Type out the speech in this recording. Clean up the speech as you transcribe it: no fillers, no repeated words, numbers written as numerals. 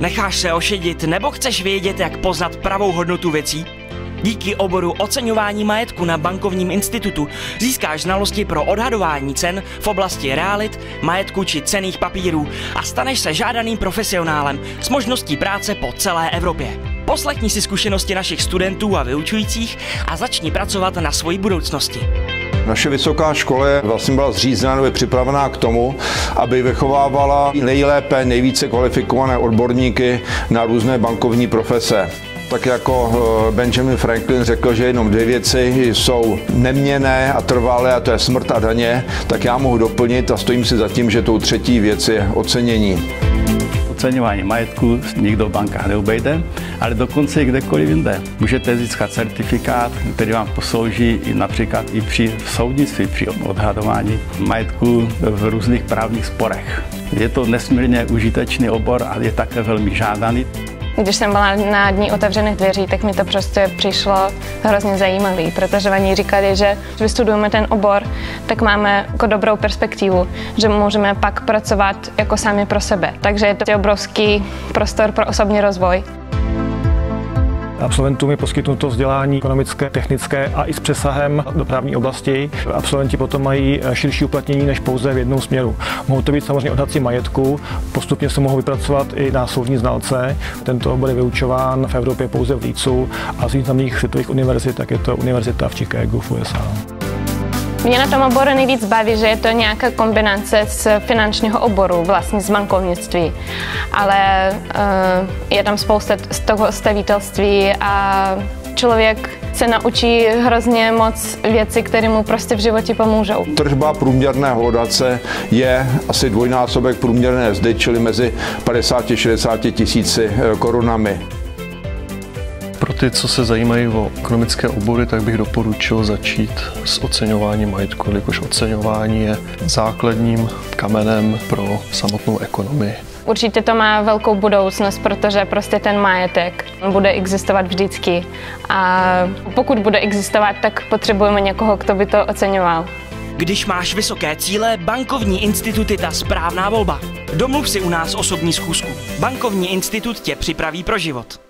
Necháš se ošidit nebo chceš vědět, jak poznat pravou hodnotu věcí? Díky oboru oceňování majetku na bankovním institutu získáš znalosti pro odhadování cen v oblasti realit, majetku či cenných papírů a staneš se žádaným profesionálem s možností práce po celé Evropě. Poslechni si zkušenosti našich studentů a vyučujících a začni pracovat na svoji budoucnosti. Naše vysoká škola vlastně byla zřízena nebo připravená k tomu, aby vychovávala nejlépe, nejvíce kvalifikované odborníky na různé bankovní profese. Tak jako Benjamin Franklin řekl, že jenom dvě věci jsou neměnné a trvalé, a to je smrt a daně, tak já mohu doplnit a stojím si za tím, že tou třetí věc je ocenění. Oceňování majetku nikdo v bankách neobejde, ale dokonce i kdekoliv jinde. Můžete získat certifikát, který vám poslouží i například i při soudnictví, při odhadování majetku v různých právních sporech. Je to nesmírně užitečný obor a je také velmi žádaný. Když jsem byla na dní otevřených dveří, tak mi to prostě přišlo hrozně zajímavé, protože oni říkali, že když vystudujeme ten obor, tak máme jako dobrou perspektivu, že můžeme pak pracovat jako sami pro sebe. Takže je to obrovský prostor pro osobní rozvoj. Absolventům je poskytnuto vzdělání ekonomické, technické a i s přesahem do právní oblasti. Absolventi potom mají širší uplatnění než pouze v jednom směru. Mohou to být samozřejmě odhadci majetku, postupně se mohou vypracovat i na soudní znalce. Tento obor je vyučován v Evropě pouze v Leedsu a z významných světových univerzit, tak je to univerzita v Chicagu v USA. Mě na tom oboru nejvíc baví, že je to nějaká kombinace z finančního oboru, vlastně z bankovnictví, ale je tam spousta z toho stavitelství a člověk se naučí hrozně moc věcí, které mu prostě v životě pomůžou. Tržba průměrného hlodavce je asi dvojnásobek průměrné mzdy, čili mezi 50 a 60 tisíci korunami. Pro ty, co se zajímají o ekonomické obory, tak bych doporučil začít s oceňováním majetku, jelikož oceňování je základním kamenem pro samotnou ekonomii. Určitě to má velkou budoucnost, protože prostě ten majetek bude existovat vždycky a pokud bude existovat, tak potřebujeme někoho, kdo by to oceňoval. Když máš vysoké cíle, bankovní institut je ta správná volba. Domluv si u nás osobní schůzku. Bankovní institut tě připraví pro život.